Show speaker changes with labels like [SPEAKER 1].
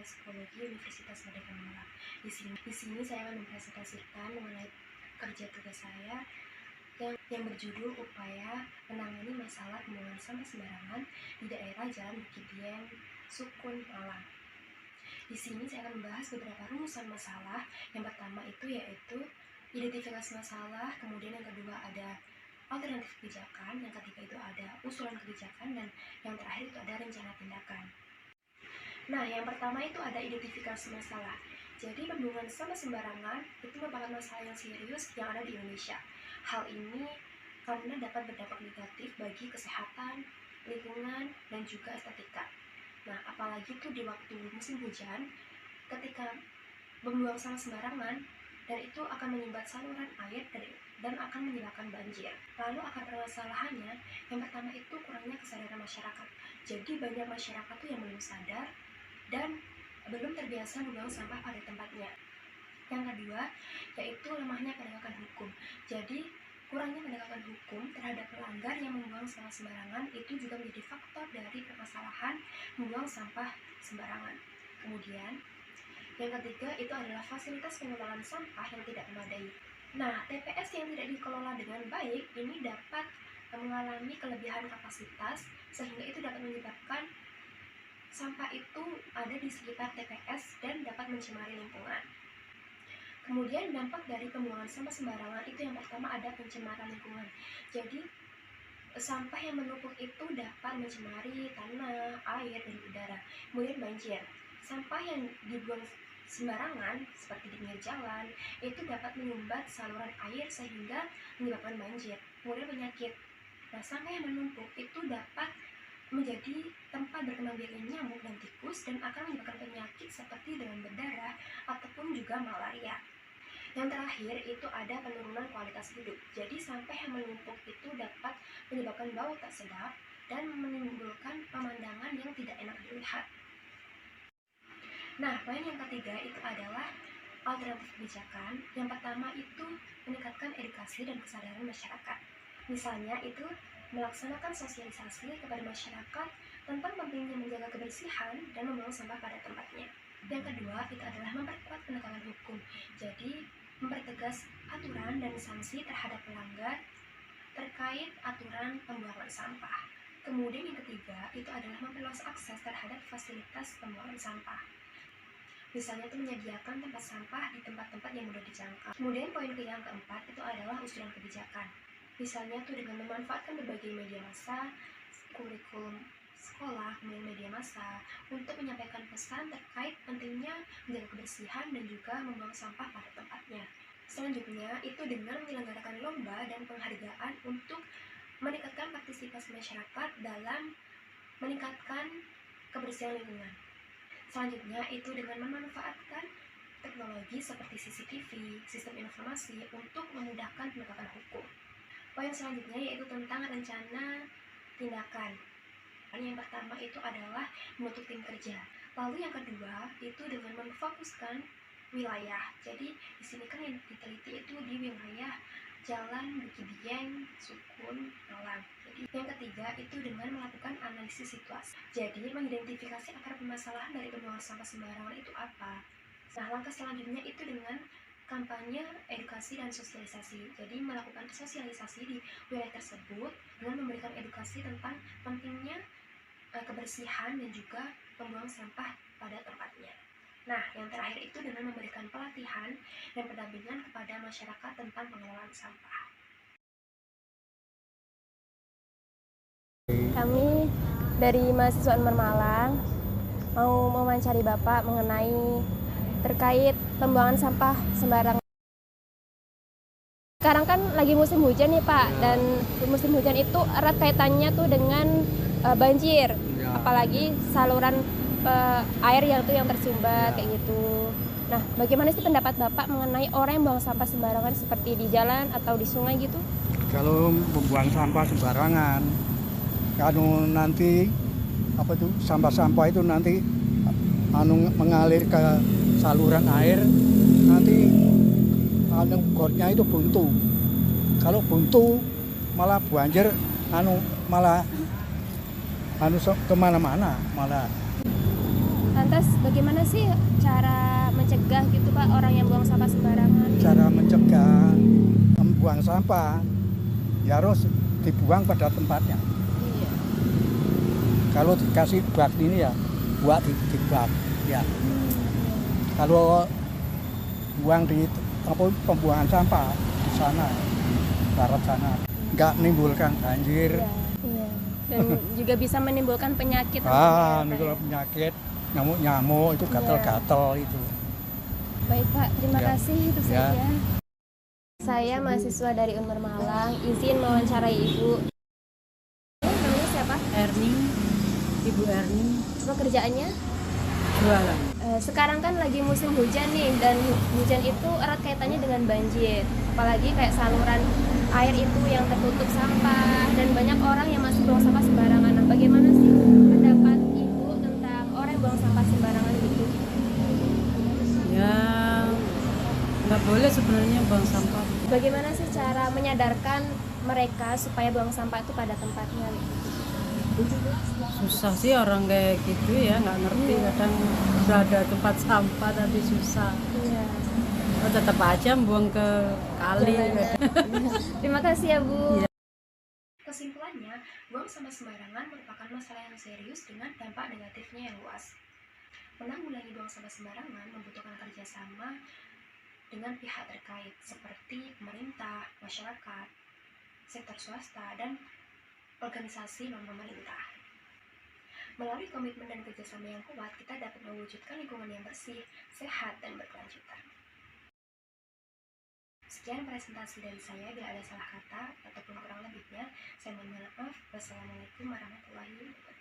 [SPEAKER 1] Psikologi Universitas Merdeka Malang. Di sini saya akan mempresentasikan mengenai kerja tugas saya yang berjudul Upaya Menangani Masalah Pembuangan Sampah Sembarangan di Daerah Jalan Bukit Dieng, Sukun, Malang. Di sini saya akan membahas beberapa rumusan masalah. Yang pertama itu yaitu identifikasi masalah, kemudian yang kedua ada alternatif kebijakan, yang ketiga itu ada usulan kebijakan, dan yang terakhir itu ada rencana tindakan. Nah, yang pertama itu ada identifikasi masalah. Jadi pembuangan sampah sembarangan itu merupakan masalah yang serius yang ada di Indonesia. Hal ini karena dapat berdampak negatif bagi kesehatan, lingkungan, dan juga estetika. Nah, apalagi tuh di waktu musim hujan, ketika membuang sampah sembarangan, dan itu akan menyumbat saluran air dan akan menyebabkan banjir. Lalu akar permasalahannya, yang pertama itu kurangnya kesadaran masyarakat. Jadi banyak masyarakat tuh yang belum sadar dan belum terbiasa membuang sampah pada tempatnya. Yang kedua, yaitu lemahnya penegakan hukum. Jadi kurangnya penegakan hukum terhadap pelanggar yang membuang sampah sembarangan itu juga menjadi faktor dari permasalahan membuang sampah sembarangan. Kemudian, yang ketiga itu adalah fasilitas pengelolaan sampah yang tidak memadai. Nah, TPS yang tidak dikelola dengan baik ini dapat mengalami kelebihan kapasitas sehingga itu dapat menyebabkan sampah itu ada di sekitar TPS dan dapat mencemari lingkungan. Kemudian dampak dari pembuangan sampah sembarangan itu yang pertama ada pencemaran lingkungan. Jadi sampah yang menumpuk itu dapat mencemari tanah, air, dan udara. Kemudian banjir. Sampah yang dibuang sembarangan seperti di pinggir jalan itu dapat menyumbat saluran air sehingga menyebabkan banjir. Kemudian penyakit. Nah, sampah yang menumpuk itu dapat menjadi tempat berkembang biaknya nyamuk dan tikus dan akan menyebabkan penyakit seperti demam berdarah ataupun juga malaria. Yang terakhir itu ada penurunan kualitas hidup. Jadi sampah yang menumpuk itu dapat menyebabkan bau tak sedap dan menimbulkan pemandangan yang tidak enak dilihat. Nah, poin yang ketiga itu adalah alternatif kebijakan. Yang pertama itu meningkatkan edukasi dan kesadaran masyarakat. Misalnya itu melaksanakan sosialisasi kepada masyarakat tentang pentingnya menjaga kebersihan dan membuang sampah pada tempatnya. Yang kedua itu adalah memperkuat penegakan hukum. Jadi mempertegas aturan dan sanksi terhadap pelanggar terkait aturan pembuangan sampah. Kemudian yang ketiga itu adalah memperluas akses terhadap fasilitas pembuangan sampah. Misalnya itu menyediakan tempat sampah di tempat-tempat yang mudah dijangkau. Kemudian poin yang keempat itu adalah usulan kebijakan. Misalnya tuh dengan memanfaatkan berbagai media massa, kurikulum sekolah, kemudian media massa untuk menyampaikan pesan terkait pentingnya menjaga kebersihan dan juga membuang sampah pada tempatnya. Selanjutnya itu dengan menyelenggarakan lomba dan penghargaan untuk meningkatkan partisipasi masyarakat dalam meningkatkan kebersihan lingkungan. Selanjutnya itu dengan memanfaatkan teknologi seperti CCTV, sistem informasi untuk memudahkan penegakan hukum. Poin selanjutnya yaitu tentang rencana tindakan. Yang pertama itu adalah membentuk tim kerja. Lalu yang kedua itu dengan memfokuskan wilayah. Jadi di sini kan yang diteliti itu di wilayah Jalan Bukit Dieng, Sukun, Malang. Jadi yang ketiga itu dengan melakukan analisis situasi. Jadi mengidentifikasi akar permasalahan dari pembuangan sampah sembarangan itu apa. Nah, langkah selanjutnya itu dengan kampanye edukasi dan sosialisasi. Jadi melakukan sosialisasi di wilayah tersebut dengan memberikan edukasi tentang pentingnya kebersihan dan juga pembuangan sampah pada tempatnya. Nah, yang terakhir itu dengan memberikan pelatihan dan pendampingan kepada masyarakat tentang pengelolaan sampah.
[SPEAKER 2] Kami dari mahasiswa Unmar Malang mau mewawancari Bapak mengenai terkait pembuangan sampah sembarangan. Sekarang kan lagi musim hujan nih Pak, dan musim hujan itu erat kaitannya tuh dengan banjir, apalagi saluran air yang tersumbat kayak gitu. Nah, bagaimana sih pendapat Bapak mengenai orang yang buang sampah sembarangan seperti di jalan atau di sungai gitu?
[SPEAKER 3] Kalau membuang sampah sembarangan, nanti sampah-sampah itu nanti mengalir ke saluran air, nanti gornya itu buntu. Kalau buntu malah banjir, malah kemana-mana malah.
[SPEAKER 2] Lantas bagaimana sih cara mencegah gitu Pak orang yang buang sampah sembarangan?
[SPEAKER 3] Cara mencegah membuang sampah ya harus dibuang pada tempatnya.
[SPEAKER 2] Iya.
[SPEAKER 3] Kalau dikasih bak ini ya buat di bak ya. Kalau buang di pembuangan sampah di sana barat sana nggak menimbulkan banjir.
[SPEAKER 2] Iya. Dan juga bisa menimbulkan penyakit.
[SPEAKER 3] Menimbulkan penyakit, nyamuk-nyamuk itu gatal-gatal itu.
[SPEAKER 2] Baik Pak, terima kasih itu
[SPEAKER 3] Ya.
[SPEAKER 2] saja. Saya mahasiswa dari Unmar Malang, izin mewawancarai Ibu. Namanya siapa?
[SPEAKER 4] Erni, Ibu Erni,
[SPEAKER 2] Pekerjaannya?
[SPEAKER 4] jualan.
[SPEAKER 2] Sekarang kan lagi musim hujan nih, dan hujan itu erat kaitannya dengan banjir. Apalagi kayak saluran air itu yang tertutup sampah, dan banyak orang yang masih buang sampah sembarangan. Nah, bagaimana sih pendapat Ibu tentang orang yang buang sampah sembarangan gitu?
[SPEAKER 4] Ya, nggak boleh sebenarnya buang sampah.
[SPEAKER 2] Bagaimana sih cara menyadarkan mereka supaya buang sampah itu pada tempatnya?
[SPEAKER 4] Susah sih orang kayak gitu ya, nggak ngerti. Kadang udah ada tempat sampah tapi susah.
[SPEAKER 2] Iya.
[SPEAKER 4] Oh, tetap aja buang ke kali.
[SPEAKER 2] Terima kasih ya Bu.
[SPEAKER 1] Kesimpulannya, buang sampah sembarangan merupakan masalah yang serius dengan dampak negatifnya yang luas. Menanggulangi buang sampah sembarangan membutuhkan kerjasama dengan pihak terkait seperti pemerintah, masyarakat, sektor swasta, dan organisasi non-pemerintah. Melalui komitmen dan kerjasama yang kuat, kita dapat mewujudkan lingkungan yang bersih, sehat, dan berkelanjutan. Sekian presentasi dari saya. Bila ada salah kata ataupun kurang lebihnya, saya mohon maaf. Wassalamualaikum warahmatullahi wabarakatuh.